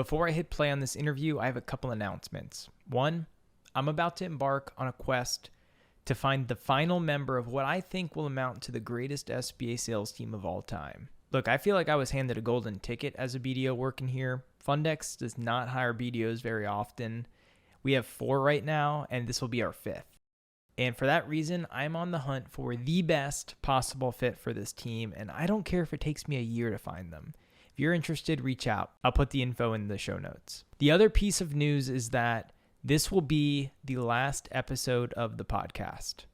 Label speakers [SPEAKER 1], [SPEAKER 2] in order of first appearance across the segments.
[SPEAKER 1] Before I hit play on this interview, I have a couple announcements. One, I'm about to embark on a quest to find the final member of what I think will amount to the greatest SBA sales team of all time. Look, I feel like I was handed a golden ticket as a BDO working here. Fundex does not hire BDOs very often. We have 4 right now, and this will be our 5th. And for that reason, I'm on the hunt for the best possible fit for this team, and I don't care if it takes me a year to find them. If you're interested, reach out. I'll put the info in the show notes. The other piece of news is that this will be the last episode of the podcast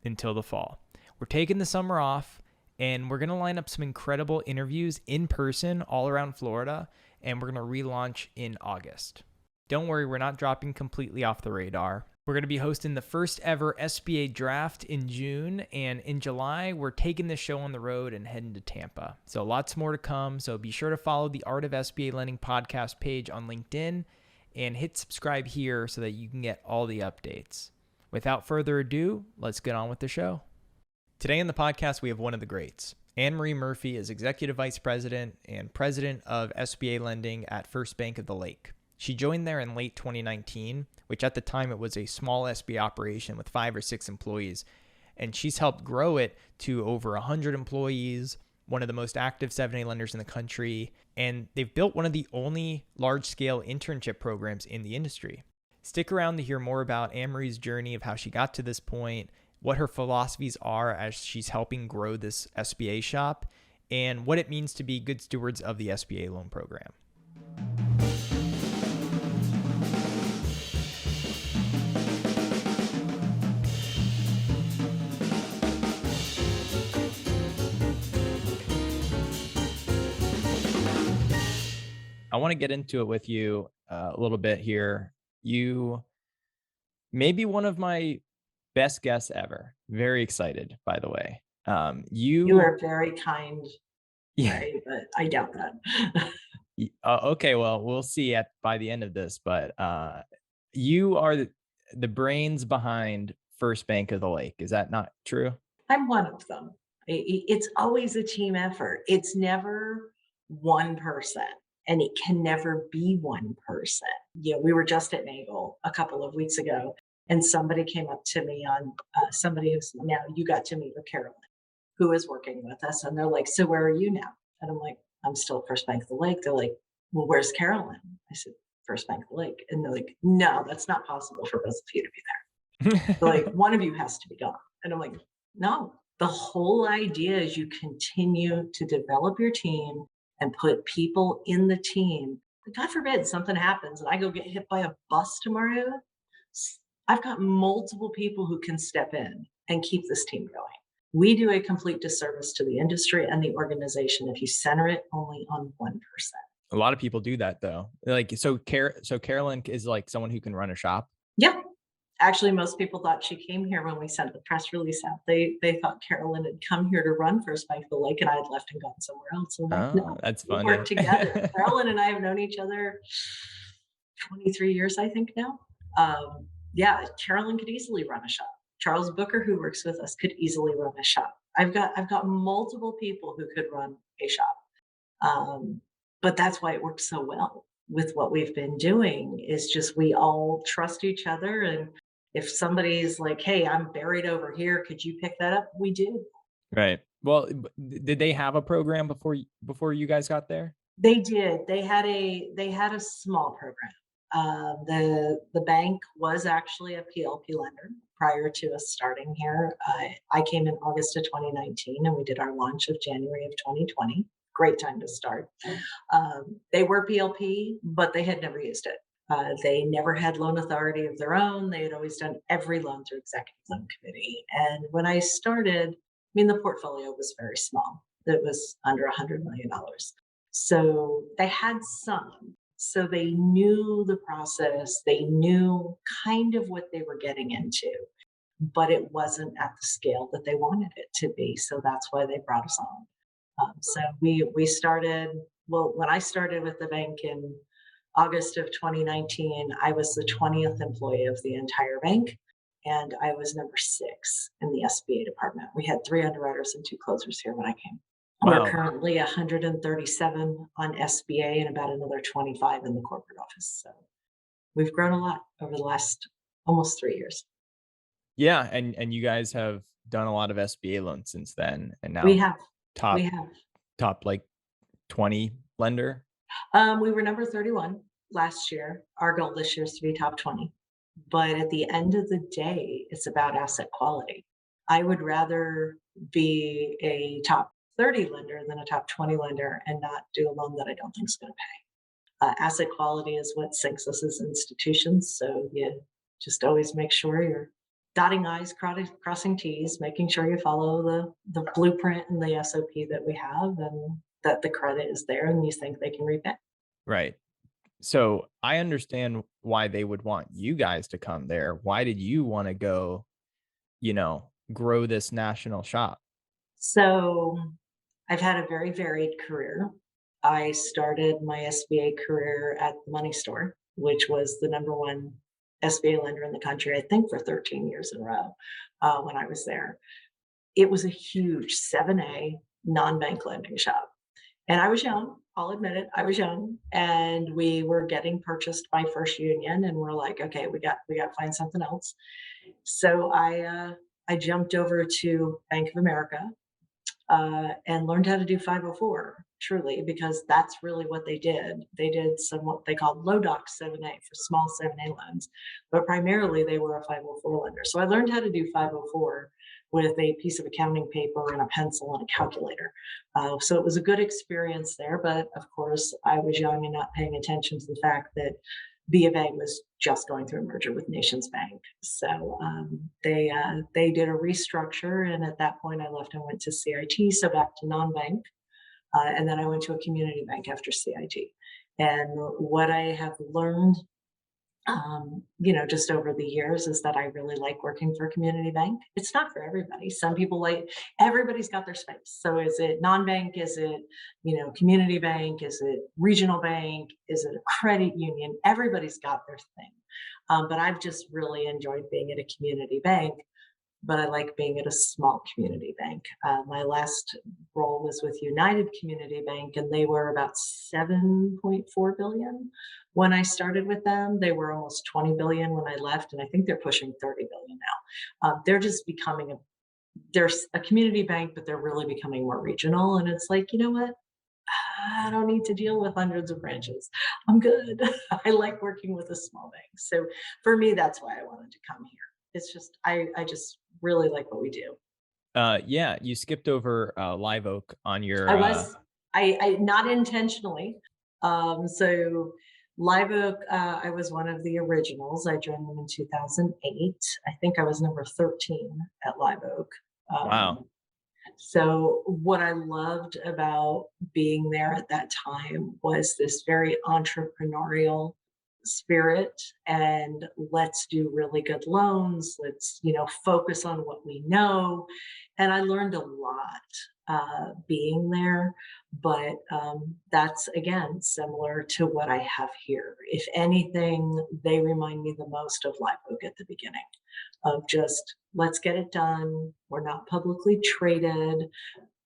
[SPEAKER 1] until the fall. We're taking the summer off, and we're going to line up some incredible interviews in person all around Florida, and we're going to relaunch in August. Don't worry, we're not dropping completely off the radar. We're going to be hosting the first ever SBA draft in June, and in July, we're taking this show on the road and heading to Tampa. So lots more to come, so be sure to follow the Art of SBA Lending podcast page on LinkedIn and hit subscribe here so that you can get all the updates. Without further ado, let's get on with the show. Today in the podcast, we have one of the greats. Annemarie Murphy is Executive Vice President and President of SBA Lending at First Bank of the Lake. She joined there in late 2019, which at the time it was a small SBA operation with 5 or 6 employees, and she's helped grow it to over 100 employees, one of the most active 7A lenders in the country, and they've built one of the only large-scale internship programs in the industry. Stick around to hear more about Annemarie's journey of how she got to this point, what her philosophies are as she's helping grow this SBA shop, and what it means to be good stewards of the SBA loan program. I want to get into it with you a little bit here. You may be one of my best guests ever. Very excited, by the way.
[SPEAKER 2] You are very kind,
[SPEAKER 1] Yeah.
[SPEAKER 2] Ray, but I doubt that.
[SPEAKER 1] Okay, well, we'll see by the end of this, but you are the brains behind First Bank of the Lake. Is that not true?
[SPEAKER 2] I'm one of them. It's always a team effort. It's never one person, and it can never be one person. We were just at Nagel a couple of weeks ago, and somebody came up to me on somebody who's now you got to meet with Carolyn, who is working with us, and they're like, "So where are you now?" And I'm like, "I'm still at First Bank of the Lake." They're like, "Well, where's Carolyn?" I said, "First Bank of the Lake." And they're like, "No, that's not possible for both of you to be there. Like, one of you has to be gone." And I'm like, "No." The whole idea is you continue to develop your team and put people in the team. God forbid something happens and I go get hit by a bus tomorrow. I've got multiple people who can step in and keep this team going. We do a complete disservice to the industry and the organization if you center it only on one person.
[SPEAKER 1] A lot of people do that though. So Carolyn is like someone who can run a shop.
[SPEAKER 2] Yep. Actually, most people thought she came here when we sent the press release out. They thought Carolyn had come here to run First Bank of the Lake, and I had left and gone somewhere else. So like, no,
[SPEAKER 1] that's
[SPEAKER 2] we
[SPEAKER 1] funny.
[SPEAKER 2] work together. Carolyn and I have known each other 23 years, I think now. Yeah, Carolyn could easily run a shop. Charles Booker, who works with us, could easily run a shop. I've got multiple people who could run a shop, but that's why it works so well with what we've been doing. Is just we all trust each other, and if somebody's like, "Hey, I'm buried over here, could you pick that up?" We do.
[SPEAKER 1] Right. Well, did they have a program before you guys got there?
[SPEAKER 2] They did. They had a small program. The bank was actually a PLP lender prior to us starting here. I came in August of 2019, and we did our launch of January of 2020. Great time to start. They were PLP, but they had never used it. They never had loan authority of their own. They had always done every loan through executive loan committee. And when I started, the portfolio was very small. It was under $100 million. So they had some. So they knew the process. They knew kind of what they were getting into, but it wasn't at the scale that they wanted it to be. So that's why they brought us on. So we started, well, when I started with the bank in August of 2019, I was the 20th employee of the entire bank, and I was number 6 in the SBA department. We had 3 underwriters and 2 closers here when I came. We're
[SPEAKER 1] Wow.
[SPEAKER 2] currently 137 on SBA and about another 25 in the corporate office. So we've grown a lot over the last almost 3 years.
[SPEAKER 1] Yeah, and you guys have done a lot of SBA loans since then, and
[SPEAKER 2] We
[SPEAKER 1] now
[SPEAKER 2] have, we
[SPEAKER 1] top
[SPEAKER 2] have.
[SPEAKER 1] top like 20 lender.
[SPEAKER 2] We were number 31 last year. Our goal this year is to be top 20. But at the end of the day, it's about asset quality. I would rather be a top 30 lender than a top 20 lender and not do a loan that I don't think is going to pay. Asset quality is what sinks us as institutions. So you just always make sure you're dotting I's, crossing T's, making sure you follow the blueprint and the SOP that we have and that the credit is there and you think they can repay.
[SPEAKER 1] Right. So I understand why they would want you guys to come there. Why did you want to go, grow this national shop?
[SPEAKER 2] So I've had a very varied career. I started my SBA career at the money store, which was the number one SBA lender in the country, I think for 13 years in a row when I was there. It was a huge 7A non-bank lending shop. And I was young, I'll admit it, I was young. And we were getting purchased by First Union and we're like, okay, we got to find something else. So I jumped over to Bank of America and learned how to do 504 truly because that's really what they did. They did some what they called low doc 7A for small 7A loans, but primarily they were a 504 lender. So I learned how to do 504 with a piece of accounting paper and a pencil and a calculator. So it was a good experience there, but of course I was young and not paying attention to the fact that B of A was just going through a merger with Nations Bank. So they did a restructure, and at that point, I left and went to CIT, so back to non-bank, and then I went to a community bank after CIT. And what I have learned just over the years is that I really like working for a community bank. It's not for everybody. Some people everybody's got their space. So is it non-bank? Is it, community bank? Is it regional bank? Is it a credit union? Everybody's got their thing. But I've just really enjoyed being at a community bank, but I like being at a small community bank. My last role was with United Community Bank, and they were about 7.4 billion when I started with them. They were almost 20 billion when I left, and I think they're pushing 30 billion now. They're just becoming there's a community bank, but they're really becoming more regional. And it's like, you know what? I don't need to deal with hundreds of branches. I'm good. I like working with a small bank. So for me, that's why I wanted to come here. It's just I just really like what we do.
[SPEAKER 1] Yeah, you skipped over Live Oak on
[SPEAKER 2] I
[SPEAKER 1] your
[SPEAKER 2] was I not intentionally. So Live Oak, I was one of the originals. I joined them in 2008. I think I was number 13 at Live Oak.
[SPEAKER 1] wow.
[SPEAKER 2] So what I loved about being there at that time was this very entrepreneurial spirit and let's do really good loans. Let's, focus on what we know. And I learned a lot being there, but that's again similar to what I have here. If anything, they remind me the most of Live Oak at the beginning of just let's get it done. We're not publicly traded.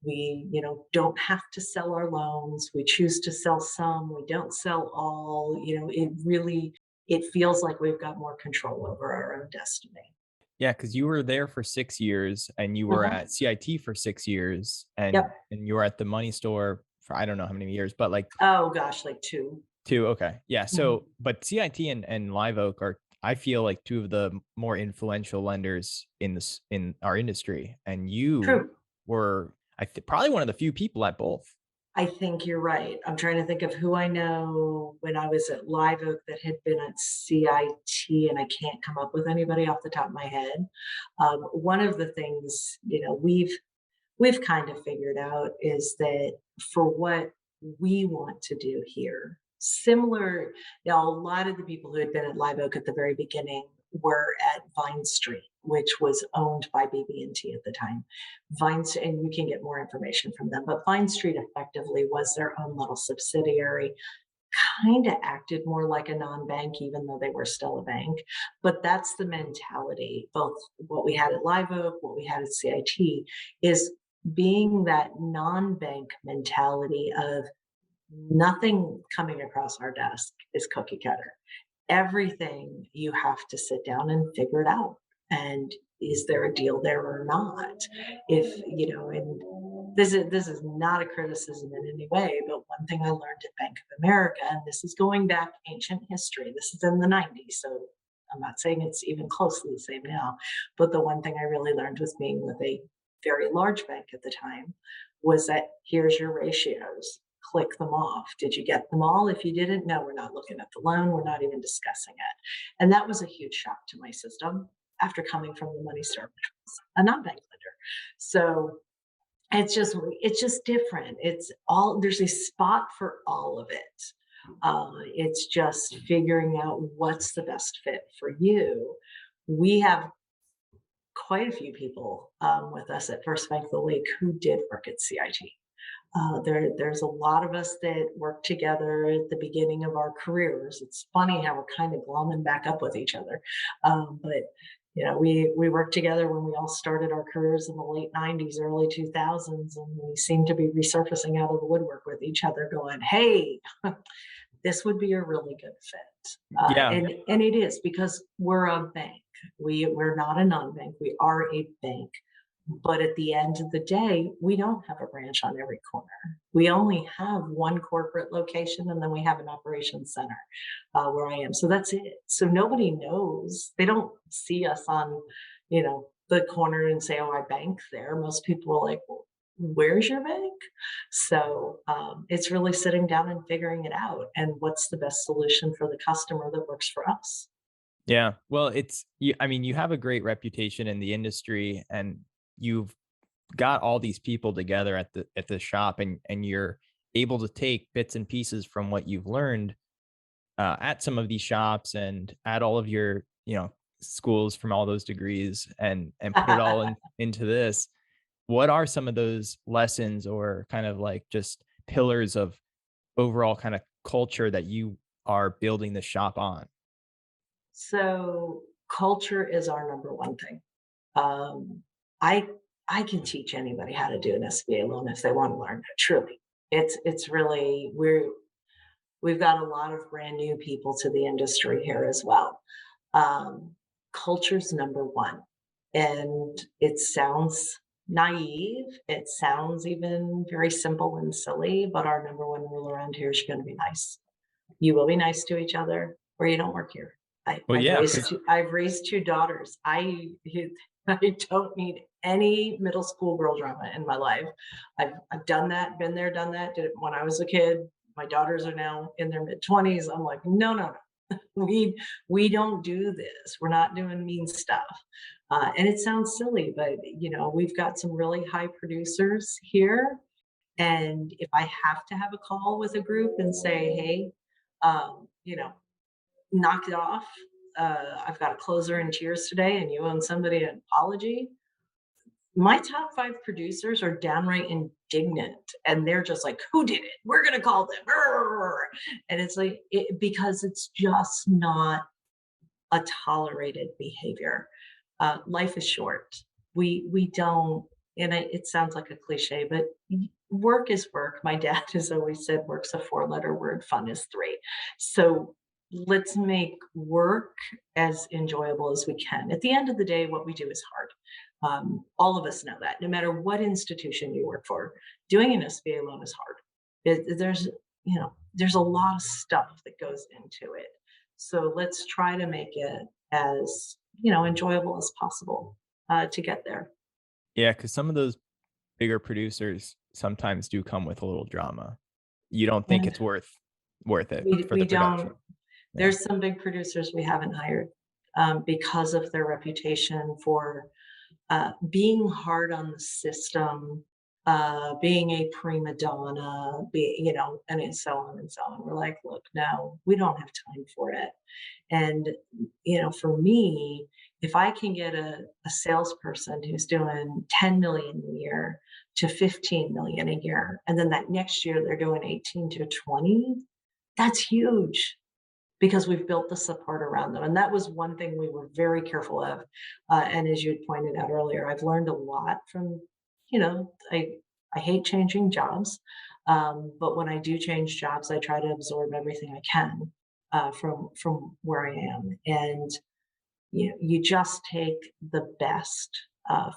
[SPEAKER 2] We, don't have to sell our loans. We choose to sell some. We don't sell all. It feels like we've got more control over our own destiny.
[SPEAKER 1] Yeah, because you were there for 6 years and you were
[SPEAKER 2] Mhm.
[SPEAKER 1] at CIT for 6 years and
[SPEAKER 2] Yep.
[SPEAKER 1] and you were at the money store for I don't know how many years, but like
[SPEAKER 2] Oh gosh, like two.
[SPEAKER 1] two. Okay. Yeah.
[SPEAKER 2] Mhm.
[SPEAKER 1] So but CIT and Live Oak are I feel like two of the more influential lenders in our industry. And you
[SPEAKER 2] True.
[SPEAKER 1] were probably one of the few people at both.
[SPEAKER 2] I think you're right. I'm trying to think of who I know when I was at Live Oak that had been at CIT, and I can't come up with anybody off the top of my head. One of the things we've kind of figured out is that for what we want to do here, similar, a lot of the people who had been at Live Oak at the very beginning were at Vine Street, which was owned by BB&T at the time. And you can get more information from them, but Vine Street effectively was their own little subsidiary, kind of acted more like a non-bank, even though they were still a bank. But that's the mentality, both what we had at Live Oak, what we had at CIT, is being that non-bank mentality of nothing coming across our desk is cookie cutter. Everything you have to sit down and figure it out. And is there a deal there or not? If, and this is not a criticism in any way, but one thing I learned at Bank of America, and this is going back ancient history, this is in the 90s, so I'm not saying it's even close to the same now, but the one thing I really learned was being with a very large bank at the time was that here's your ratios, click them off. Did you get them all? If you didn't, no, we're not looking at the loan. We're not even discussing it. And that was a huge shock to my system after coming from the Money Star, which was a non-bank lender. So it's just different. It's all there's a spot for all of it. It's just figuring out what's the best fit for you. We have quite a few people with us at First Bank of the Lake who did work at CIT. There's a lot of us that worked together at the beginning of our careers. It's funny how we're kind of glomming back up with each other, but we worked together when we all started our careers in the late '90s, early 2000s, and we seem to be resurfacing out of the woodwork with each other, going, "Hey, this would be a really good fit,"
[SPEAKER 1] Yeah.
[SPEAKER 2] and it is because we're a bank. We're not a non-bank. We are a bank. But at the end of the day, we don't have a branch on every corner. We only have one corporate location, and then we have an operations center where I am. So that's it. So nobody knows. They don't see us on, the corner and say, "Oh, I bank there." Most people are like, "Well, where's your bank?" So it's really sitting down and figuring it out, and what's the best solution for the customer that works for us.
[SPEAKER 1] Yeah. Well, I mean, you have a great reputation in the industry, and you've got all these people together at the shop, and you're able to take bits and pieces from what you've learned at some of these shops and at all of your, schools from all those degrees, and put it all into this. What are some of those lessons or kind of like just pillars of overall kind of culture that you are building the shop on?
[SPEAKER 2] So culture is our number one thing. Um, I I can teach anybody how to do an SBA loan if they want to learn it. Truly, it's really we've got a lot of brand new people to the industry here as well. Um, Culture's number one, and it sounds naive. It sounds even very simple and silly, but our number one rule around here is you're going to be nice. You will be nice to each other, or you don't work here.
[SPEAKER 1] Well,
[SPEAKER 2] I've
[SPEAKER 1] yeah,
[SPEAKER 2] raised
[SPEAKER 1] because
[SPEAKER 2] I've raised two daughters. I don't need any middle school girl drama in my life. I've done that, been there, done that. Did it when I was a kid. My daughters are now in their mid-20s. I'm like, no, no, no. We don't do this. We're not doing mean stuff. And it sounds silly, but we've got some really high producers here. And if I have to have a call with a group and say, hey, um, you know, knock it off. I've got a closer in tears today, and you owe somebody an apology. My top five producers are downright indignant, and they're just like, "Who did it? We're gonna call them." And it's like because it's just not a tolerated behavior. Life is short. We don't, and it sounds like a cliche, but work is work. My dad has always said, "Work's a four-letter word. Fun is three." So let's make work as enjoyable as we can. At the end of the day, what we do is hard. All of us know that. No matter what institution you work for, doing an SBA loan is hard. There's a lot of stuff that goes into it. So let's try to make it as enjoyable as possible to get there.
[SPEAKER 1] yeah, because some of those bigger producers sometimes do come with a little drama. You don't think
[SPEAKER 2] And
[SPEAKER 1] it's worth it
[SPEAKER 2] we
[SPEAKER 1] for
[SPEAKER 2] we
[SPEAKER 1] the
[SPEAKER 2] don't.
[SPEAKER 1] production. Yeah.
[SPEAKER 2] There's some big producers we haven't hired because of their reputation for being hard on the system, being a prima donna, and so on and so on. We're like, look, no, we don't have time for it. And, for me, if I can get a salesperson who's doing 10 million a year to 15 million a year, and then that next year they're doing 18 to 20, that's huge because we've built the support around them. And that was one thing we were very careful of. And as you had pointed out earlier, I've learned a lot from I hate changing jobs, but when I do change jobs, I try to absorb everything I can from where I am, and you just take the best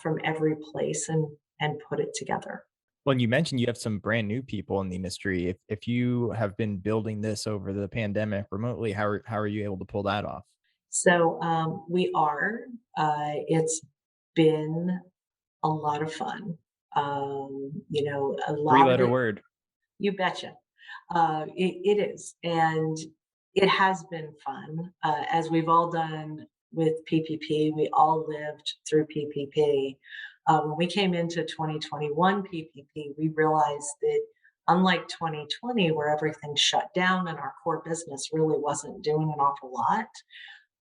[SPEAKER 2] from every place and put it together.
[SPEAKER 1] Well, and you mentioned you have some brand new people in the industry. If you have been building this over the pandemic remotely, how are you able to pull that off?
[SPEAKER 2] So we are. It's been a lot of fun. A
[SPEAKER 1] Three
[SPEAKER 2] lot of
[SPEAKER 1] letter
[SPEAKER 2] it.
[SPEAKER 1] word.
[SPEAKER 2] You betcha. It is, and it has been fun, as we've all done with PPP. We all lived through PPP. When we came into 2021 PPP, we realized that unlike 2020, where everything shut down and our core business really wasn't doing an awful lot,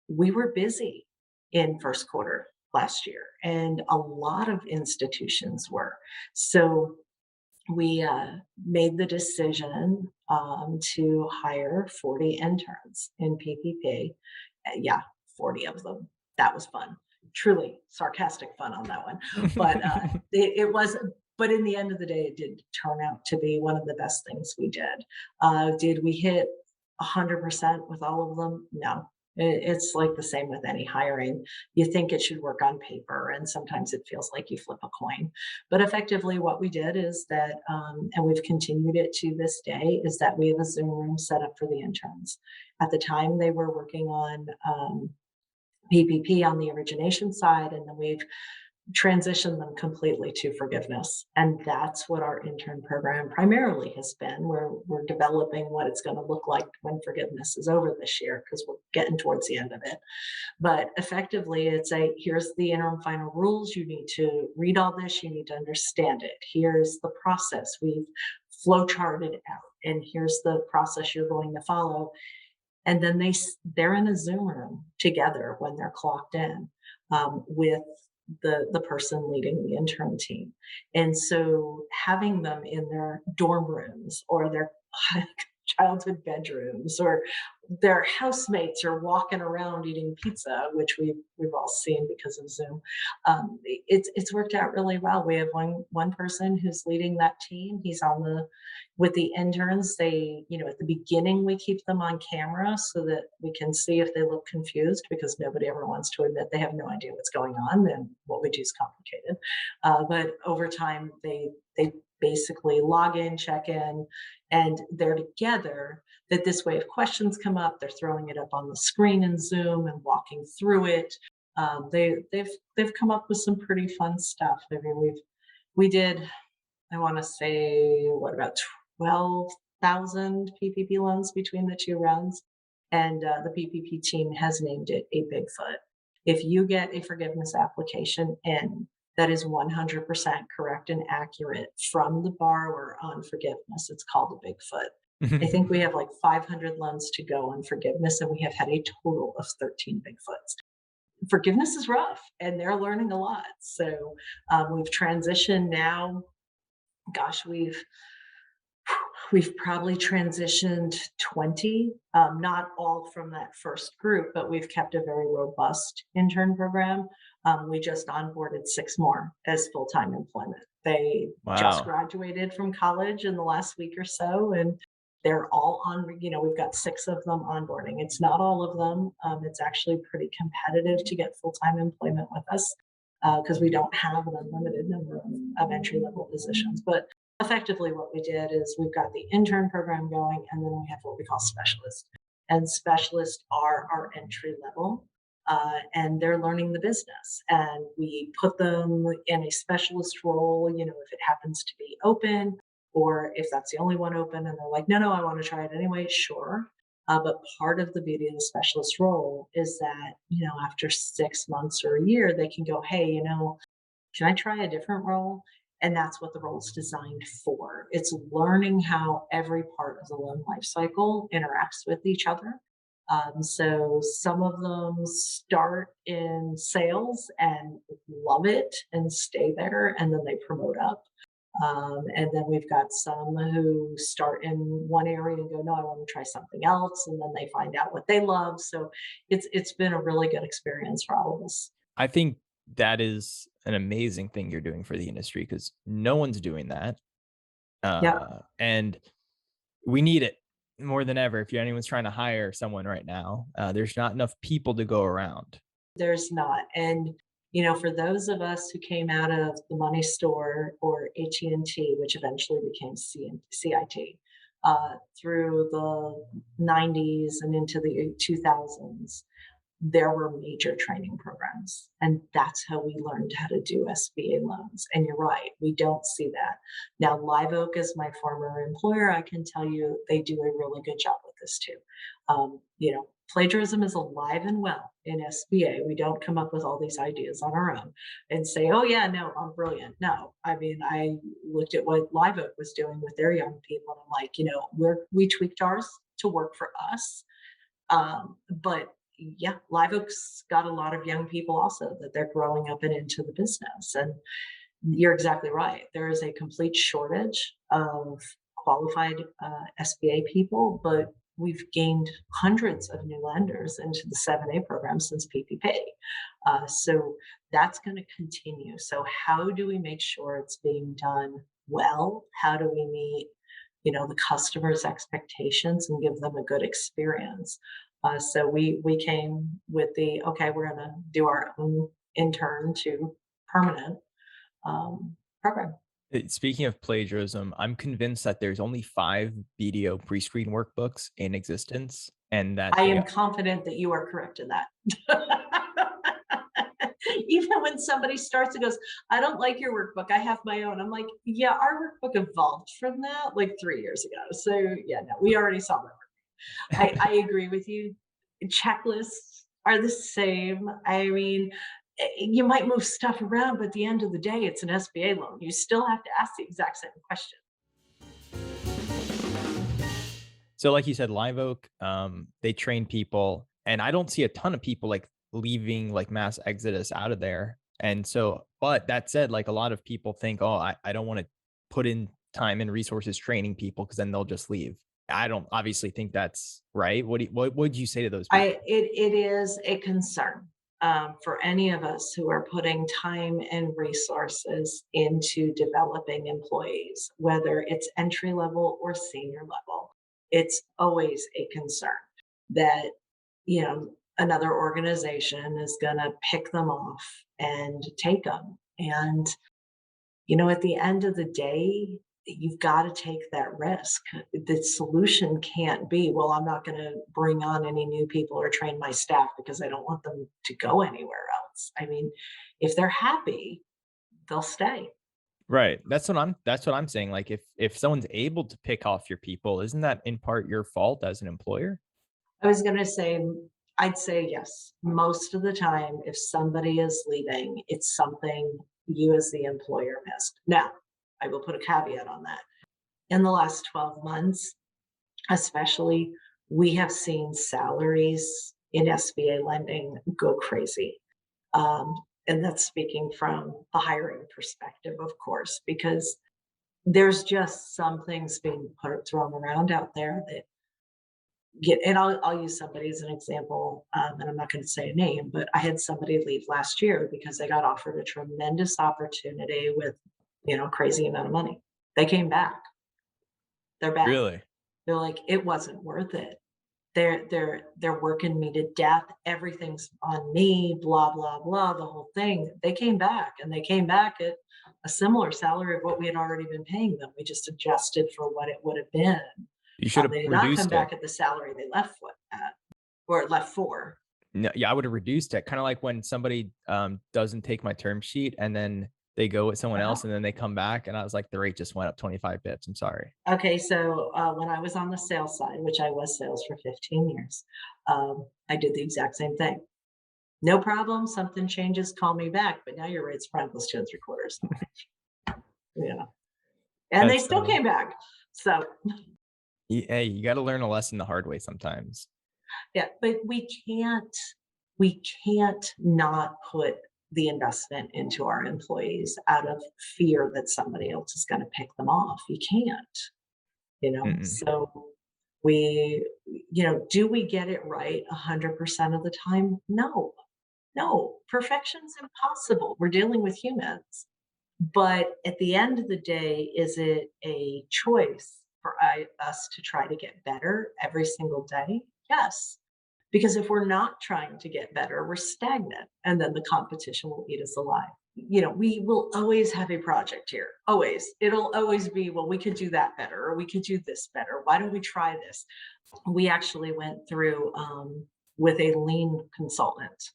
[SPEAKER 2] we were busy in first quarter last year, and a lot of institutions were. So we made the decision to hire 40 interns in PPP. Yeah, 40 of them. That was fun. Truly sarcastic fun on that one. But it was, but in the end of the day, it did turn out to be one of the best things we did. Did we hit 100% with all of them? No. It's like the same with any hiring. You think it should work on paper, and sometimes it feels like you flip a coin. But effectively, what we did is that, and we've continued it to this day, is that we have a Zoom room set up for the interns. At the time, they were working on PPP on the origination side, and then we've transition them completely to forgiveness. And that's what our intern program primarily has been. We're developing what it's going to look like when forgiveness is over this year, because we're getting towards the end of it. But effectively, it's a here's the interim final rules. You need to read all this, you need to understand it. Here's the process. We've flow charted out, and here's the process you're going to follow. And then they're in a Zoom room together when they're clocked in, with the person leading the intern team. And so having them in their dorm rooms or their childhood bedrooms, or their housemates are walking around eating pizza, which we've all seen because of Zoom. It's worked out really well. We have one person who's leading that team. He's on the with the interns. They, at the beginning, we keep them on camera so that we can see if they look confused, because nobody ever wants to admit they have no idea what's going on. Then what we do is complicated. But over time, they basically log in, check in, and they're together. That this way, if questions come up, they're throwing it up on the screen in Zoom and walking through it. They've come up with some pretty fun stuff. I mean, we did, I want to say, what, about 12,000 PPP loans between the two rounds, and the PPP team has named it a Bigfoot. If you get a forgiveness application in that is 100% correct and accurate from the borrower on forgiveness, it's called a Bigfoot. I think we have like 500 loans to go on forgiveness, and we have had a total of 13 Bigfoots. Forgiveness is rough, and they're learning a lot. So we've transitioned now. Gosh, we've probably transitioned 20, not all from that first group, but we've kept a very robust intern program. We just onboarded 6 more as full-time employment. They just
[SPEAKER 1] Wow.
[SPEAKER 2] graduated from college in the last week or so, and they're all on, we've got 6 of them onboarding. It's not all of them. It's actually pretty competitive to get full-time employment with us, because we don't have an unlimited number of entry-level positions. But effectively, what we did is we've got the intern program going, and then we have what we call specialists. And specialists are our entry level, and they're learning the business. And we put them in a specialist role, if it happens to be open, or if that's the only one open and they're like, no, no, I want to try it anyway, sure. But part of the beauty of the specialist role is that, after 6 months or a year, they can go, hey, can I try a different role? And that's what the role is designed for. It's learning how every part of the loan life cycle interacts with each other. So some of them start in sales and love it and stay there, and then they promote up. And then we've got some who start in one area and go, no, I want to try something else, and then they find out what they love. So it's been a really good experience for all of us.
[SPEAKER 1] I think that is an amazing thing you're doing for the industry because no one's doing that.
[SPEAKER 2] Yeah.
[SPEAKER 1] And we need it more than ever. If anyone's trying to hire someone right now, there's not enough people to go around.
[SPEAKER 2] There's not. And, for those of us who came out of the money store or AT&T, which eventually became CIT, through the 90s and into the 2000s, there were major training programs. And that's how we learned how to do SBA loans. And you're right, we don't see that. Now, Live Oak is my former employer. I can tell you they do a really good job with this too. Plagiarism is alive and well in SBA. We don't come up with all these ideas on our own and say, oh, yeah, no, I'm brilliant. No, I mean, I looked at what Live Oak was doing with their young people. And I'm like, we tweaked ours to work for us. But yeah, Live Oak's got a lot of young people also that they're growing up and into the business. And you're exactly right. There is a complete shortage of qualified SBA people, but we've gained hundreds of new lenders into the 7A program since PPP. So that's going to continue. So how do we make sure it's being done well? How do we meet, the customer's expectations and give them a good experience? So we came with the okay, we're going to do our own intern to permanent program.
[SPEAKER 1] Speaking of plagiarism, I'm convinced that there's only 5 BDO pre-screen workbooks in existence, and that
[SPEAKER 2] I
[SPEAKER 1] they
[SPEAKER 2] am confident that you are correct in that. Even when somebody starts and goes, I don't like your workbook, I have my own. I'm like, yeah, our workbook evolved from that like 3 years ago. So yeah, no, we already saw that. I agree with you. Checklists are the same. I mean, you might move stuff around, but at the end of the day, it's an SBA loan. You still have to ask the exact same question.
[SPEAKER 1] So like you said, Live Oak, they train people, and I don't see a ton of people like leaving like mass exodus out of there. And so, but that said, like a lot of people think, oh, I don't want to put in time and resources training people because then they'll just leave. I don't obviously think that's right. What would you say to those people?
[SPEAKER 2] It is a concern for any of us who are putting time and resources into developing employees, whether it's entry level or senior level. It's always a concern that another organization is going to pick them off and take them. And at the end of the day, you've got to take that risk. The solution can't be, well, I'm not going to bring on any new people or train my staff because I don't want them to go anywhere else. I mean, if they're happy, they'll stay.
[SPEAKER 1] Right. That's what I'm saying. Like if someone's able to pick off your people, isn't that in part your fault as an employer?
[SPEAKER 2] I was going to say, I'd say yes. Most of the time, if somebody is leaving, it's something you as the employer missed. Now, I will put a caveat on that. In the last 12 months, especially, we have seen salaries in SBA lending go crazy. Um, and that's speaking from the hiring perspective, of course, because there's just some things being thrown around out there that and I'll use somebody as an example, and I'm not going to say a name, but I had somebody leave last year because they got offered a tremendous opportunity with, crazy amount of money. They came back. They're back.
[SPEAKER 1] Really?
[SPEAKER 2] They're like, it wasn't worth it. They're working me to death. Everything's on me, blah, blah, blah, the whole thing. They came back and they came back at a similar salary of what we had already been paying them. We just adjusted for what it would have been.
[SPEAKER 1] You should have
[SPEAKER 2] They did not come
[SPEAKER 1] reduced it.
[SPEAKER 2] back at the salary they left at or left for.
[SPEAKER 1] No, yeah, I would have reduced it. Kind of like when somebody doesn't take my term sheet and then they go with someone
[SPEAKER 2] Uh-huh.
[SPEAKER 1] else and then they come back and I was like, the rate just went up 25 bips. I'm sorry.
[SPEAKER 2] Okay, so when I was on the sales side, which I was sales for 15 years, I did the exact same thing. No problem. Something changes, call me back. But now your rate's prime plus 2 3/4. Yeah. And they
[SPEAKER 1] That's
[SPEAKER 2] still
[SPEAKER 1] funny.
[SPEAKER 2] came back. So
[SPEAKER 1] Hey, you got to learn a lesson the hard way sometimes.
[SPEAKER 2] yeah, but we can't not put the investment into our employees out of fear that somebody else is going to pick them off. You can't.
[SPEAKER 1] Mm-mm.
[SPEAKER 2] So we, do we get it right 100% of the time? No, No, perfection's impossible. We're dealing with humans. But at the end of the day, is it a choice for us to try to get better every single day? Yes. Because if we're not trying to get better, we're stagnant and then the competition will eat us alive. We will always have a project here. Always. It'll always be, well, we could do that better or we could do this better. Why don't we try this? We actually went through with a lean consultant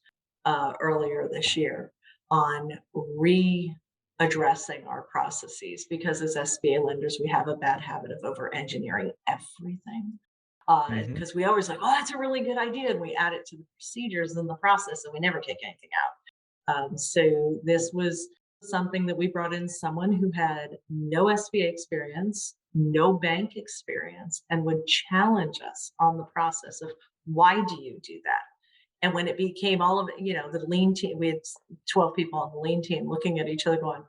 [SPEAKER 2] earlier this year on readdressing our processes because as SBA lenders, we have a bad habit of over engineering everything.
[SPEAKER 1] Hmm.
[SPEAKER 2] Because we always like, oh, that's a really good idea. And we add it to the procedures and the process, and we never take anything out. So this was something that we brought in someone who had no SBA experience, no bank experience, and would challenge us on the process of why do you do that? And when it became all of it, the lean team, we had 12 people on the lean team looking at each other going,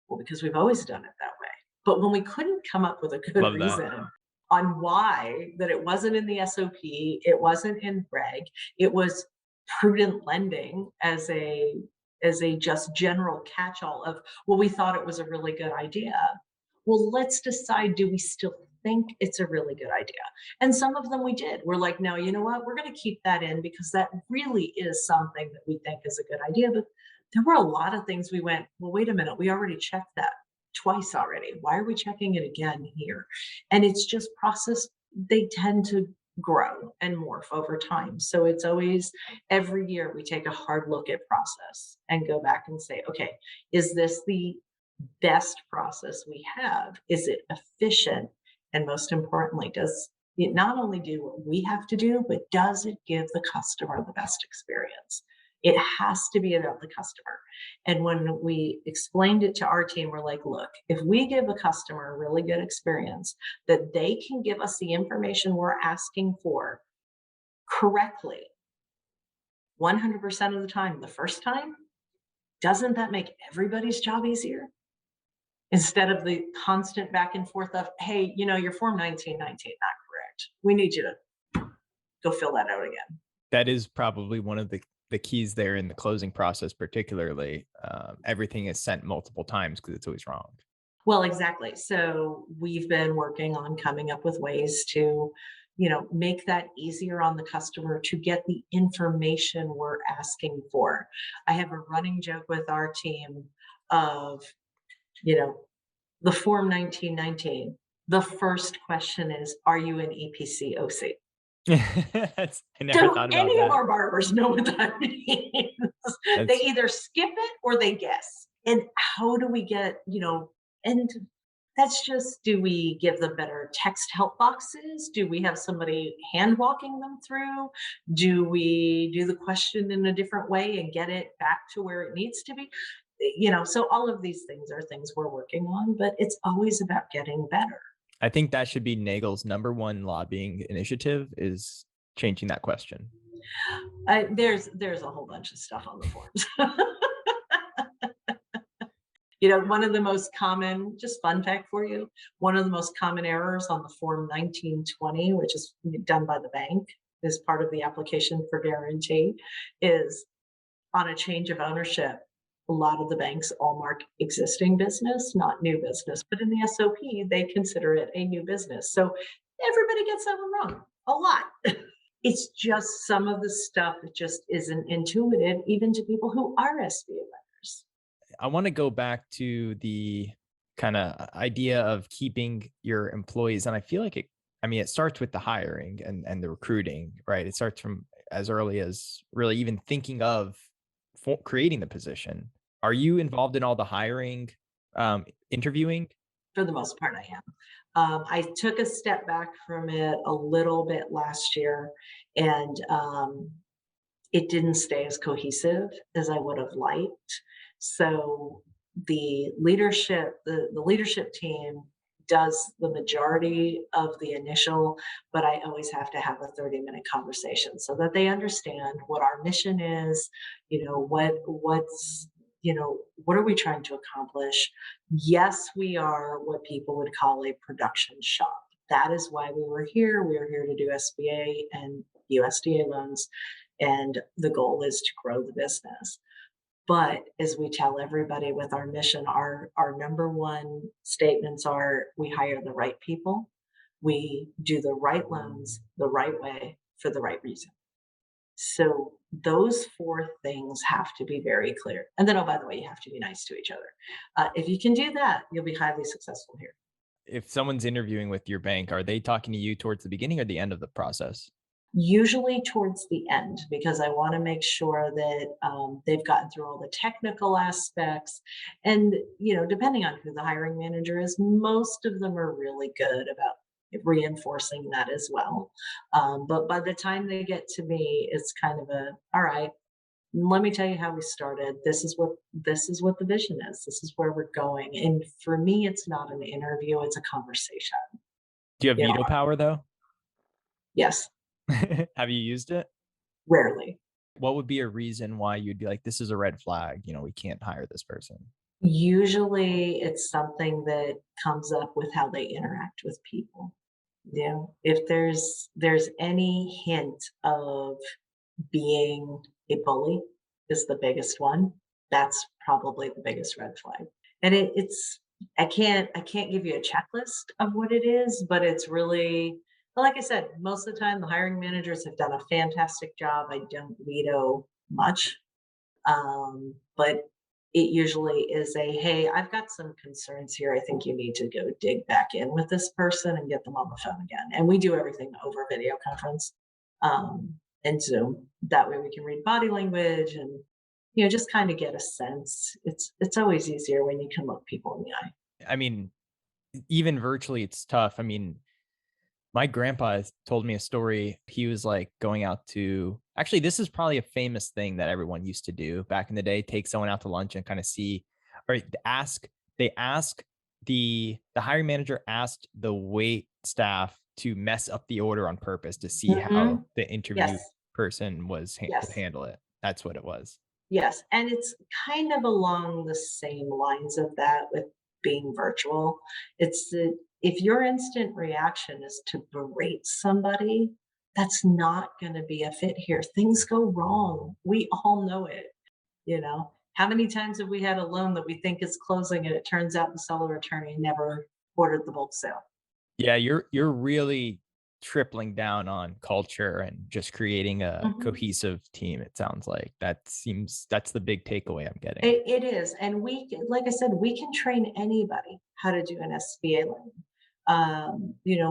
[SPEAKER 2] well, because we've always done it that way. But when we couldn't come up with a good
[SPEAKER 1] Love that.
[SPEAKER 2] reason on why, that it wasn't in the SOP, it wasn't in reg, it was prudent lending as a just general catch-all of, well, we thought it was a really good idea. Well, let's decide, do we still think it's a really good idea? And some of them we did. We're like, no, you know what? We're going to keep that in because that really is something that we think is a good idea. But there were a lot of things we went, well, wait a minute, we already checked that twice already. Why are we checking it again here? And it's just process, they tend to grow and morph over time. So it's always every year we take a hard look at process and go back and say, okay, is this the best process we have? Is it efficient? And most importantly, does it not only do what we have to do, but does it give the customer the best experience? It has to be about the customer. And when we explained it to our team, we're like, look, if we give a customer a really good experience, that they can give us the information we're asking for correctly 100% of the time, the first time, doesn't that make everybody's job easier? Instead of the constant back and forth of, hey, your form 1919 not correct. We need you to go fill that out again.
[SPEAKER 1] That is probably one of the keys there in the closing process, particularly. Everything is sent multiple times because it's always wrong.
[SPEAKER 2] Well, exactly. So we've been working on coming up with ways to, make that easier on the customer to get the information we're asking for. I have a running joke with our team of, you know, the form 1919. The first question is, are you an EPC OC?
[SPEAKER 1] I never
[SPEAKER 2] Do
[SPEAKER 1] thought about
[SPEAKER 2] any of
[SPEAKER 1] that.
[SPEAKER 2] our barbers know what that means? They
[SPEAKER 1] That's
[SPEAKER 2] either skip it or they guess. And how do we get, and that's just, do we give them better text help boxes? Do we have somebody hand walking them through? Do we do the question in a different way and get it back to where it needs to be? So all of these things are things we're working on, but it's always about getting better.
[SPEAKER 1] I think that should be Nagel's number one lobbying initiative is changing that question.
[SPEAKER 2] There's a whole bunch of stuff on the forms. One of the most common, just fun fact for you, one of the most common errors on the form 1920, which is done by the bank as part of the application for guarantee, is on a change of ownership. A lot of the banks all mark existing business, not new business, but in the SOP, they consider it a new business. So everybody gets that one wrong a lot. It's just some of the stuff that just isn't intuitive, even to people who are SBA lenders.
[SPEAKER 1] I want to go back to the kind of idea of keeping your employees. And I feel like it starts with the hiring and the recruiting, right? It starts from as early as really even thinking of creating the position. Are you involved in all the hiring, interviewing?
[SPEAKER 2] For the most part, I am. I took a step back from it a little bit last year, and it didn't stay as cohesive as I would have liked. So the leadership team does the majority of the initial, but I always have to have a 30-minute conversation so that they understand what our mission is, what are we trying to accomplish? Yes, we are what people would call a production shop. That is why we were here. We are here to do SBA and USDA loans. and the goal is to grow the business. But as we tell everybody with our mission, our number one statements are we hire the right people, we do the right loans the right way for the right reason. So those four things have to be very clear. And then, oh, by the way, you have to be nice to each other. If you can do that, you'll be highly successful here.
[SPEAKER 1] If someone's interviewing with your bank, are they talking to you towards the beginning or the end of the process?
[SPEAKER 2] Usually towards the end, because I want to make sure that they've gotten through all the technical aspects. And, depending on who the hiring manager is, most of them are really good about reinforcing that as well. But by the time they get to me, it's kind of all right, let me tell you how we started. This is what the vision is. This is where we're going. And for me, it's not an interview, it's a conversation.
[SPEAKER 1] Do you have
[SPEAKER 2] You know,
[SPEAKER 1] veto power though?
[SPEAKER 2] yes,
[SPEAKER 1] Have you used it?
[SPEAKER 2] rarely.
[SPEAKER 1] What would be a reason why you'd be like, this is a red flag, we can't hire this person?
[SPEAKER 2] Usually it's something that comes up with how they interact with people. If there's any hint of being a bully is the biggest one. That's probably the biggest red flag. And it's I can't give you a checklist of what it is, but it's really, like I said, most of the time the hiring managers have done a fantastic job. I don't veto much. But it usually is hey, I've got some concerns here. I think you need to go dig back in with this person and get them on the phone again. And we do everything over video conference and Zoom. That way we can read body language and just kind of get a sense. It's always easier when you can look people in the eye.
[SPEAKER 1] I mean, even virtually, it's tough. I mean, my grandpa has told me a story. He was like going out to actually, this is probably a famous thing that everyone used to do back in the day, take someone out to lunch and kind of see or ask, they ask the hiring manager asked the wait staff to mess up the order on purpose to see how
[SPEAKER 2] Hmm.
[SPEAKER 1] the interview
[SPEAKER 2] Yes,
[SPEAKER 1] person would
[SPEAKER 2] yes.
[SPEAKER 1] handle it. That's what it was.
[SPEAKER 2] Yes, and it's kind of along the same lines of that with being virtual. It's that if your instant reaction is to berate somebody, that's not going to be a fit here. Things go wrong. We all know it. How many times have we had a loan that we think is closing and it turns out the seller attorney never ordered the bulk sale?
[SPEAKER 1] Yeah, you're really tripling down on culture and just creating a
[SPEAKER 2] Mhm.
[SPEAKER 1] cohesive team, it sounds like. That's the big takeaway I'm getting.
[SPEAKER 2] It is, and like I said, we can train anybody how to do an SBA loan.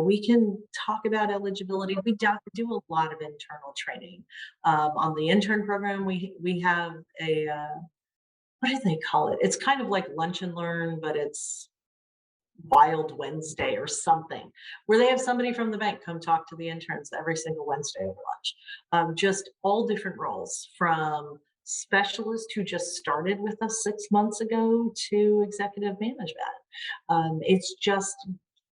[SPEAKER 2] We can talk about eligibility. We do a lot of internal training. On the intern program, we have what do they call it? It's kind of like lunch and learn, but it's Wild Wednesday or something, where they have somebody from the bank come talk to the interns every single Wednesday over lunch. Just all different roles, from specialist who just started with us 6 months ago to executive management. It's just,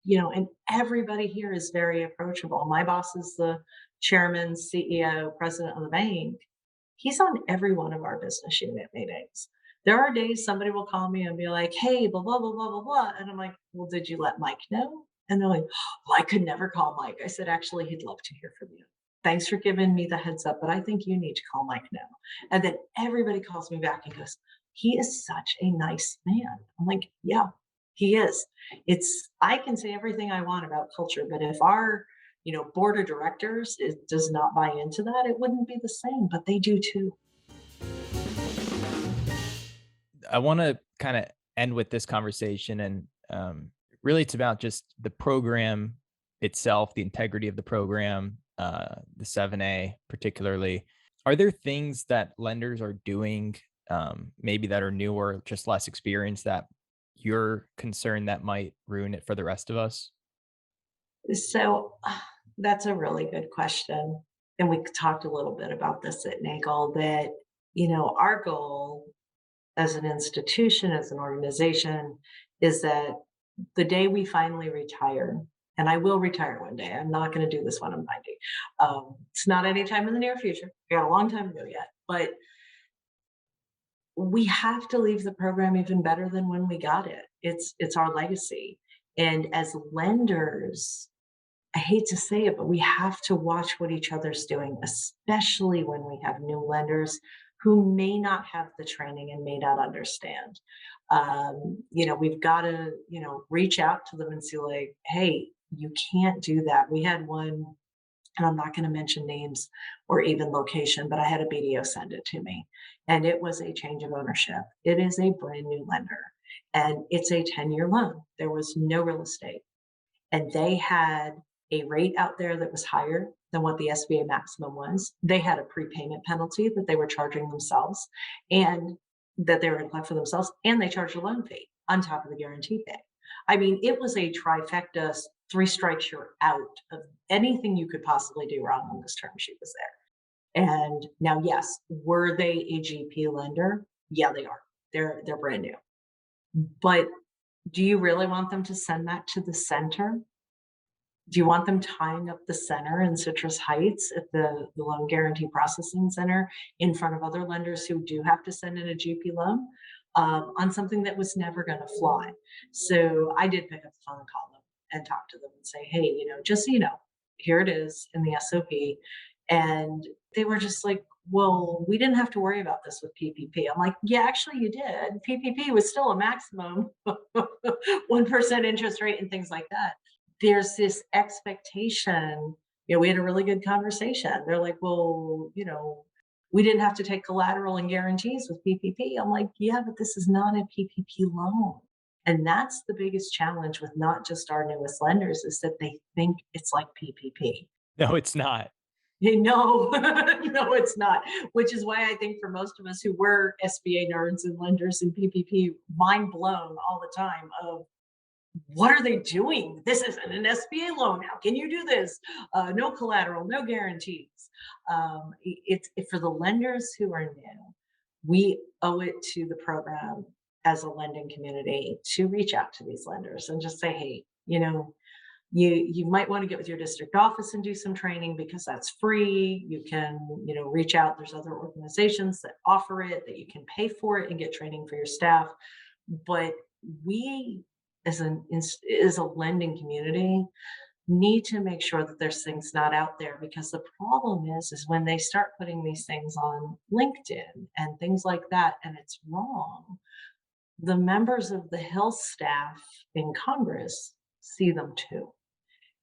[SPEAKER 2] and everybody here is very approachable. My boss is the chairman, CEO, president of the bank. He's on every one of our business unit meetings. There are days somebody will call me and be like, "Hey, blah, blah, blah, blah, blah, blah." And I'm like, "Well, did you let Mike know?" And they're like, "Well, I could never call Mike." I said, "Actually, he'd love to hear from you. Thanks for giving me the heads up, but I think you need to call Mike now." And then everybody calls me back and goes, "He is such a nice man." I'm like, "Yeah, he is." I can say everything I want about culture, but if our board of directors does not buy into that, it wouldn't be the same, but they do too.
[SPEAKER 1] I wanna kinda end with this conversation and, really it's about just the program itself, the integrity of the program, the 7A particularly. Are there things that lenders are doing, maybe that are newer, just less experienced that you're concerned that might ruin it for the rest of us?
[SPEAKER 2] So that's a really good question. And we talked a little bit about this at Nagel that, our goal as an institution, as an organization, is that the day we finally retire, and I will retire one day, I'm not going to do this when I'm 90. It's not anytime in the near future. We got a long time to go yet, but we have to leave the program even better than when we got it. It's our legacy. And as lenders, I hate to say it, but we have to watch what each other's doing, especially when we have new lenders who may not have the training and may not understand. We've got to, reach out to them and see, like, hey, you can't do that. We had one, and I'm not going to mention names or even location, but I had a BDO send it to me, and it was a change of ownership. It is a brand new lender, and it's a 10-year loan. There was no real estate, and they had a rate out there that was higher than what the SBA maximum was. They had a prepayment penalty that they were charging themselves and that they were going to collect for themselves, and they charged a loan fee on top of the guarantee fee. I mean, it was a trifecta, three strikes, you're out of anything you could possibly do wrong on this term sheet was there. And now, yes, were they a GP lender? Yeah, they are. They're brand new. But do you really want them to send that to the center? Do you want them tying up the center in Citrus Heights at the loan guarantee processing center in front of other lenders who do have to send in a GP loan on something that was never going to fly? So I did pick up the phone and call them and talk to them and say, hey, just so you know, here it is in the SOP. And they were just like, well, we didn't have to worry about this with PPP. I'm like, yeah, actually, you did. PPP was still a maximum 1% interest rate and things like that. There's this expectation. We had a really good conversation. They're like, well, we didn't have to take collateral and guarantees with PPP. I'm like, yeah, but this is not a PPP loan. And that's the biggest challenge with not just our newest lenders is that they think it's like PPP.
[SPEAKER 1] No, it's not.
[SPEAKER 2] No, no, it's not. Which is why I think for most of us who were SBA nerds and lenders and PPP, mind blown all the time of what are they doing? This isn't an SBA loan. How can you do this? No collateral, no guarantees. For the lenders who are new, we owe it to the program as a lending community to reach out to these lenders and just say, hey, you might want to get with your district office and do some training because that's free. You can, reach out. There's other organizations that offer it, that you can pay for it and get training for your staff. But we as a lending community need to make sure that there's things not out there, because the problem is when they start putting these things on LinkedIn and things like that and it's wrong, the members of the health staff in Congress see them too.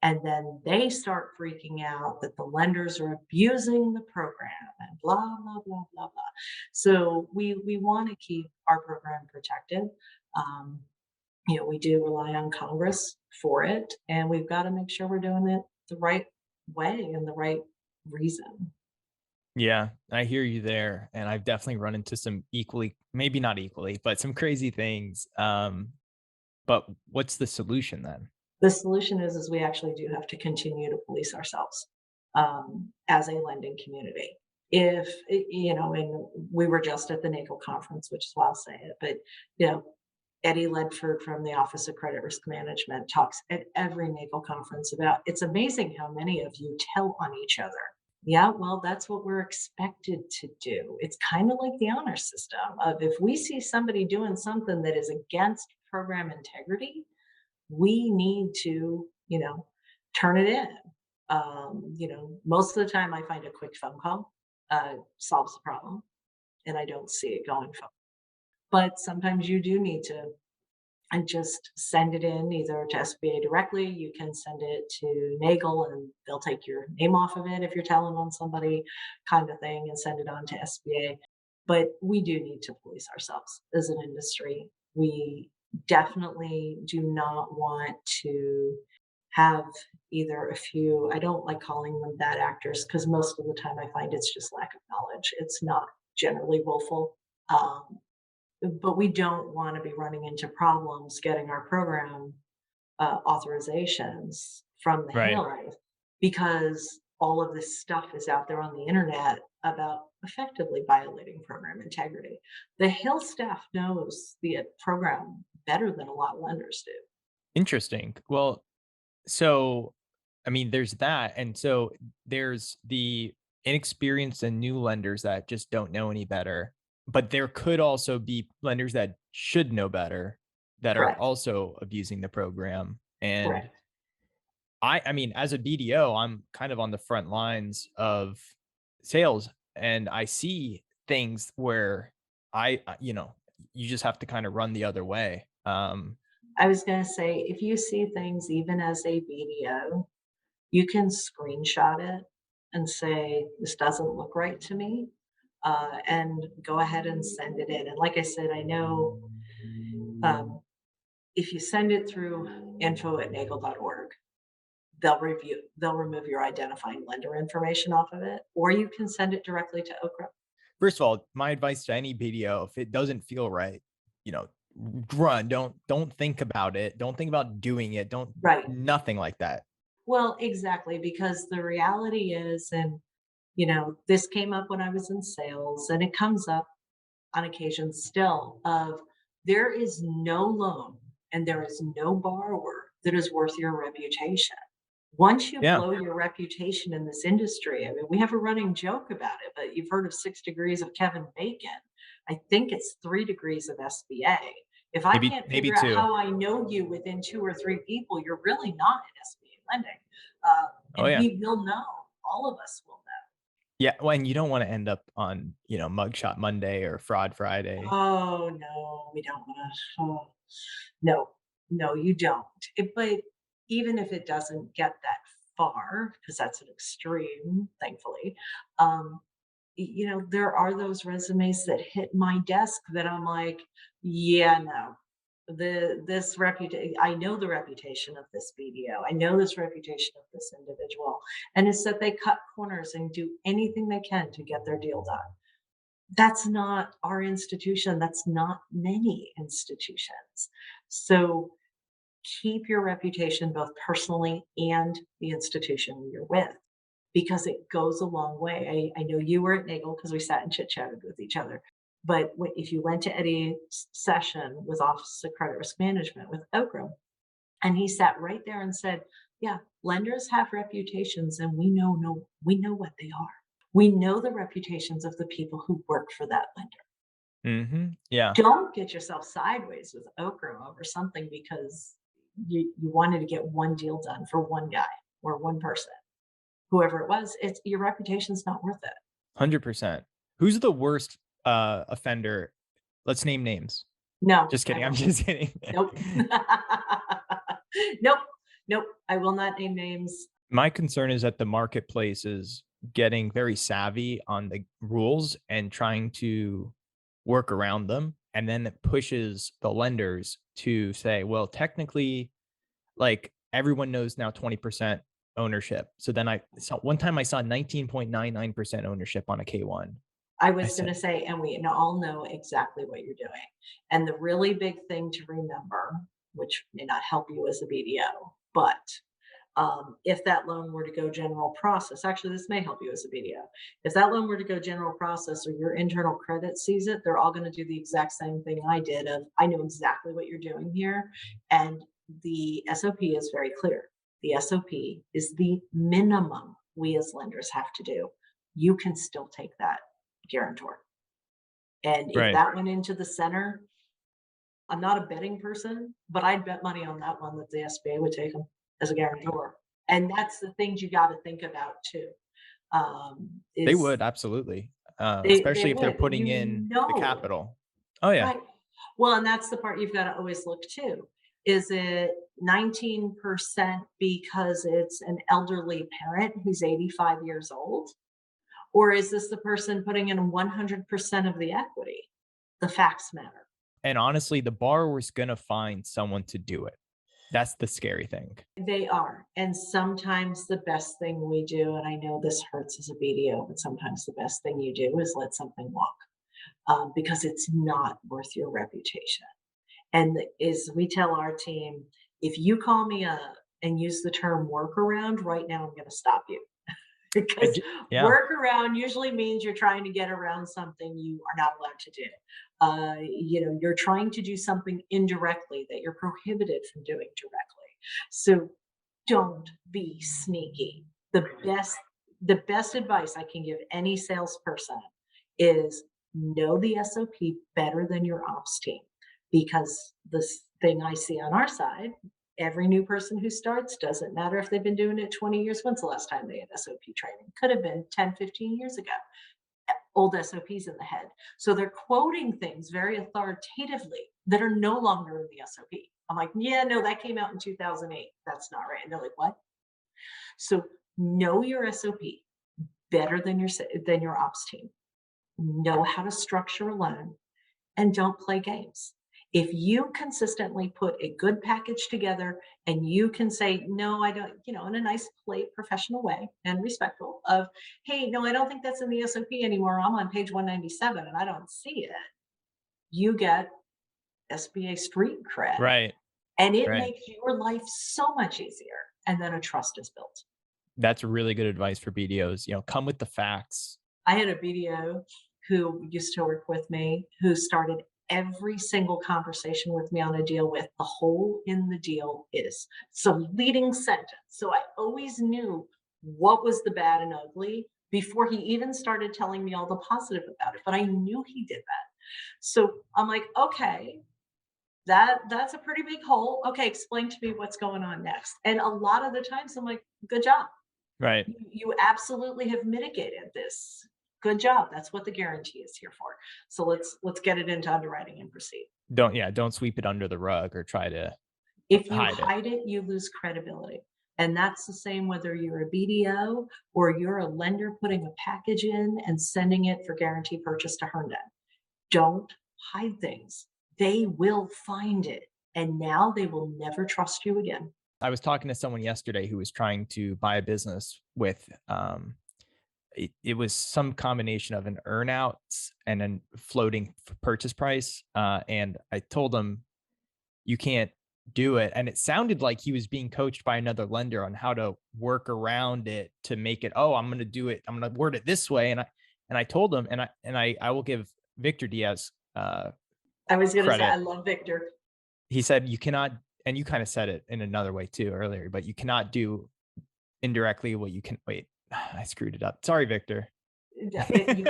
[SPEAKER 2] And then they start freaking out that the lenders are abusing the program and blah, blah, blah, blah, blah. So we want to keep our program protected. Um, we do rely on Congress for it, and we've got to make sure we're doing it the right way and the right reason.
[SPEAKER 1] Yeah, I hear you there, and I've definitely run into some equally, maybe not equally, but some crazy things. But what's the solution then?
[SPEAKER 2] The solution is we actually do have to continue to police ourselves as a lending community. If and we were just at the NACO conference, which is why I'll say it, but you know, Eddie Ledford from the Office of Credit Risk Management talks at every NACO conference about it's amazing how many of you tell on each other. Yeah, well, that's what we're expected to do. It's kind of like the honor system of if we see somebody doing something that is against program integrity, we need to, turn it in. Most of the time I find a quick phone call solves the problem and I don't see it going forward. But sometimes you do need to and just send it in either to SBA directly. You can send it to Nagel and they'll take your name off of it if you're telling on somebody, kind of thing, and send it on to SBA. But we do need to police ourselves as an industry. We definitely do not want to have either a few, I don't like calling them bad actors because most of the time I find it's just lack of knowledge. It's not generally willful. But we don't want to be running into problems getting our program authorizations from the
[SPEAKER 1] Right.
[SPEAKER 2] Hill because all of this stuff is out there on the internet about effectively violating program integrity. The Hill staff knows the program better than a lot of lenders do.
[SPEAKER 1] Interesting. Well, so, I mean, there's that, and so there's the inexperienced and new lenders that just don't know any better, but there could also be lenders that should know better that are
[SPEAKER 2] Correct.
[SPEAKER 1] also abusing the program, and
[SPEAKER 2] Correct.
[SPEAKER 1] I mean, as a BDO, I'm kind of on the front lines of sales, and I see things where you just have to kind of run the other way.
[SPEAKER 2] I was going to say, if you see things even as a BDO, you can screenshot it and say, this doesn't look right to me, and go ahead and send it in. And like I said, I know um, if you send it through info@nagel.org, they'll remove your identifying lender information off of it, or you can send it directly to Okra.
[SPEAKER 1] First of all, my advice to any BDO, if it doesn't feel right, you know, run. Don't think about it. Don't think about doing it. Don't
[SPEAKER 2] Right.
[SPEAKER 1] nothing like that.
[SPEAKER 2] Well, exactly, because the reality is, and this came up when I was in sales, and it comes up on occasion still, of there is no loan and there is no borrower that is worth your reputation. Once you
[SPEAKER 1] Yeah.
[SPEAKER 2] blow your reputation in this industry, I mean, we have a running joke about it, but you've heard of 6 degrees of Kevin Bacon. I think it's 3 degrees of SBA. If I can't
[SPEAKER 1] Maybe
[SPEAKER 2] figure out
[SPEAKER 1] two.
[SPEAKER 2] how I know you within two or three people, you're really not in SBA lending.
[SPEAKER 1] Oh
[SPEAKER 2] And
[SPEAKER 1] yeah.
[SPEAKER 2] we will know, all of us will know.
[SPEAKER 1] Yeah. Well, and you don't want to end up on, Mugshot Monday or Fraud Friday.
[SPEAKER 2] Oh, no, we don't wanna, oh, no, no, you don't. But even if it doesn't get that far, because that's an extreme, thankfully, um, there are those resumes that hit my desk that I'm like, "Yeah, no. I know the reputation of this BDO. I know this reputation of this individual, and it's that they cut corners and do anything they can to get their deal done." That's not our institution. That's not many institutions. So keep your reputation both personally and the institution you're with, because it goes a long way. I know you were at Nagel because we sat and chit chatted with each other. But if you went to Eddie's session with Office of Credit Risk Management with Okra, and he sat right there and said, "Yeah, lenders have reputations, and we know what they are. We know the reputations of the people who work for that lender.
[SPEAKER 1] Yeah.
[SPEAKER 2] Don't get yourself sideways with Okra over something because you wanted to get one deal done for one guy or one person, whoever it was. It's your reputation's not worth it."
[SPEAKER 1] 100%. Who's the worst offender? Let's name names.
[SPEAKER 2] No,
[SPEAKER 1] Just
[SPEAKER 2] I
[SPEAKER 1] kidding. I'm
[SPEAKER 2] won't.
[SPEAKER 1] just kidding.
[SPEAKER 2] Nope. Nope. Nope. I will not name names.
[SPEAKER 1] My concern is that the marketplace is getting very savvy on the rules and trying to work around them. And then it pushes the lenders to say, well, technically, like everyone knows now 20% ownership. So then I saw one time I saw 19.99% ownership on a K1.
[SPEAKER 2] I
[SPEAKER 1] I
[SPEAKER 2] was going
[SPEAKER 1] said,
[SPEAKER 2] to say, and we all know exactly what you're doing. And the really big thing to remember, which may not help you as a BDO, but if that loan were to go general process, actually, this may help you as a BDO. If that loan were to go general process or your internal credit sees it, they're all going to do the exact same thing I did of, I know exactly what you're doing here. And the SOP is very clear. The SOP is the minimum we as lenders have to do. You can still take that guarantor. And if
[SPEAKER 1] right.
[SPEAKER 2] that went into the center, I'm not a betting person, but I'd bet money on that one that the SBA would take them as a guarantor. And that's the things you got to think about too.
[SPEAKER 1] They
[SPEAKER 2] Is
[SPEAKER 1] would absolutely,
[SPEAKER 2] they
[SPEAKER 1] especially if they're
[SPEAKER 2] would, and
[SPEAKER 1] putting in the
[SPEAKER 2] know,
[SPEAKER 1] capital. Oh yeah,
[SPEAKER 2] right? Well, and that's the part you've got to always look to. Is it 19% because it's an elderly parent who's 85 years old? Or is this the person putting in 100% of the equity? The facts matter.
[SPEAKER 1] and honestly, the borrower's gonna find someone to do it. That's the scary thing.
[SPEAKER 2] They are. And sometimes the best thing we do, and I know this hurts as a BDO, but sometimes the best thing you do is let something walk, because it's not worth your reputation. And is we tell our team, if you call me up and use the term workaround right now, I'm going to stop you.
[SPEAKER 1] I
[SPEAKER 2] Because
[SPEAKER 1] j Yeah,
[SPEAKER 2] workaround usually means you're trying to get around something you are not allowed to do. You're trying to do something indirectly that you're prohibited from doing directly. So don't be sneaky. The best advice I can give any salesperson is know the SOP better than your ops team, because this thing I see on our side Every new person who starts, doesn't matter if they've been doing it 20 years. When's the last time they had SOP training? Could have been 10, 15 years ago. Old SOPs in the head. So they're quoting things very authoritatively that are no longer in the SOP. I'm like, yeah, no, that came out in 2008. That's not right. And they're like, what? So know your SOP better than your ops team. Know how to structure a loan and don't play games. If you consistently put a good package together and you can say, no, I don't, in a nice, polite, professional way and respectful of, hey, no, I don't think that's in the SOP anymore. I'm on page 197 and I don't see it. You get SBA street cred.
[SPEAKER 1] Right.
[SPEAKER 2] And it
[SPEAKER 1] Right.
[SPEAKER 2] makes your life so much easier. And then a trust is built.
[SPEAKER 1] That's really good advice for BDOs. Come with the facts.
[SPEAKER 2] I had a BDO who used to work with me who started every single conversation with me on a deal with the hole in the deal is. So leading sentence. So I always knew what was the bad and ugly before he even started telling me all the positive about it. But I knew he did that. So I'm like, okay, that's a pretty big hole. Okay, explain to me what's going on next. And a lot of the times I'm like, good job.
[SPEAKER 1] Right.
[SPEAKER 2] You absolutely have mitigated this. Good job. That's what the guarantee is here for. So let's get it into underwriting and proceed.
[SPEAKER 1] Don't sweep it under the rug or try to
[SPEAKER 2] If you
[SPEAKER 1] hide it.
[SPEAKER 2] hide it, you lose credibility. And that's the same whether you're a BDO or you're a lender putting a package in and sending it for guarantee purchase to Herndon. Don't hide things. They will find it. And now they will never trust you again.
[SPEAKER 1] I was talking to someone yesterday who was trying to buy a business with it was some combination of an earnouts and then floating purchase price. And I told him you can't do it. And it sounded like he was being coached by another lender on how to work around it to make it, oh, I'm going to do it. I'm going to word it this way. And I told him, and I will give Victor Diaz
[SPEAKER 2] I was going to say,
[SPEAKER 1] credit.
[SPEAKER 2] I love Victor.
[SPEAKER 1] He said, you cannot, and you kind of said it in another way too earlier, but you cannot do indirectly what you can. Wait, I screwed it up. Sorry, Victor.
[SPEAKER 2] You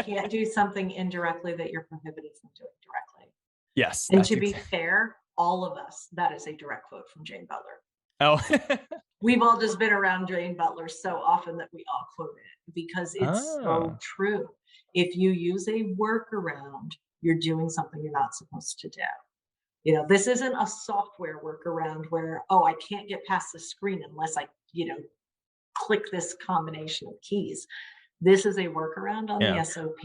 [SPEAKER 2] can't do something indirectly that you're prohibited from doing directly.
[SPEAKER 1] Yes.
[SPEAKER 2] And to be fair, all of us, that is a direct quote from Jane Butler.
[SPEAKER 1] Oh,
[SPEAKER 2] we've all just been around Jane Butler so often that we all quote it because it's so true. If you use a workaround, you're doing something you're not supposed to do. This isn't a software workaround where, oh, I can't get past the screen unless I, click this combination of keys. This is a workaround on the SOP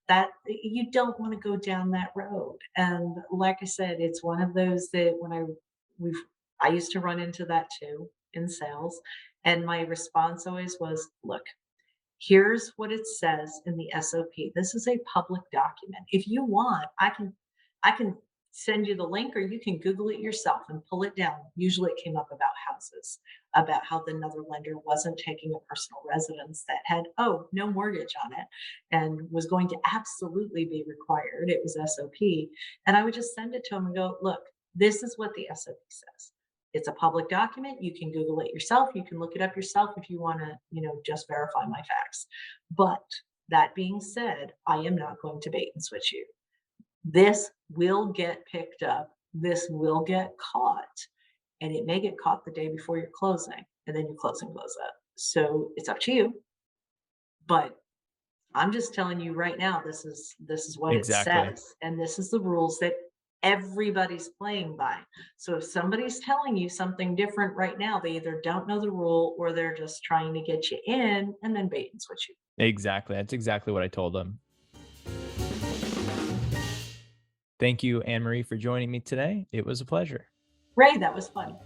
[SPEAKER 2] that you don't want to go down that road. And like I said, it's one of those that when I used to run into that too in sales. And my response always was, look, here's what it says in the SOP. This is a public document. If you want, I can send you the link or you can Google it yourself and pull it down. Usually it came up about houses, about how another lender wasn't taking a personal residence that had, no mortgage on it and was going to absolutely be required. It was SOP. And I would just send it to them and go, look, this is what the SOP says. It's a public document. You can Google it yourself. You can look it up yourself if you want to, just verify my facts. But that being said, I am not going to bait and switch you. This will get picked up. This will get caught. And it may get caught the day before your closing. And then your closing blows up. So it's up to you. But I'm just telling you right now, this is what it says. And this is the rules that everybody's playing by. So if somebody's telling you something different right now, they either don't know the rule or they're just trying to get you in and then bait and switch you.
[SPEAKER 1] Exactly. That's exactly what I told them. Thank you, Annemarie, for joining me today. It was a pleasure.
[SPEAKER 2] Ray, that was fun.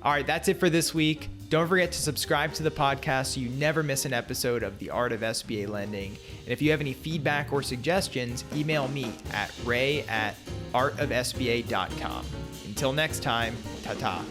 [SPEAKER 1] All right, that's it for this week. Don't forget to subscribe to the podcast so you never miss an episode of The Art of SBA Lending. And if you have any feedback or suggestions, email me at ray@artofsba.com. Until next time, ta-ta.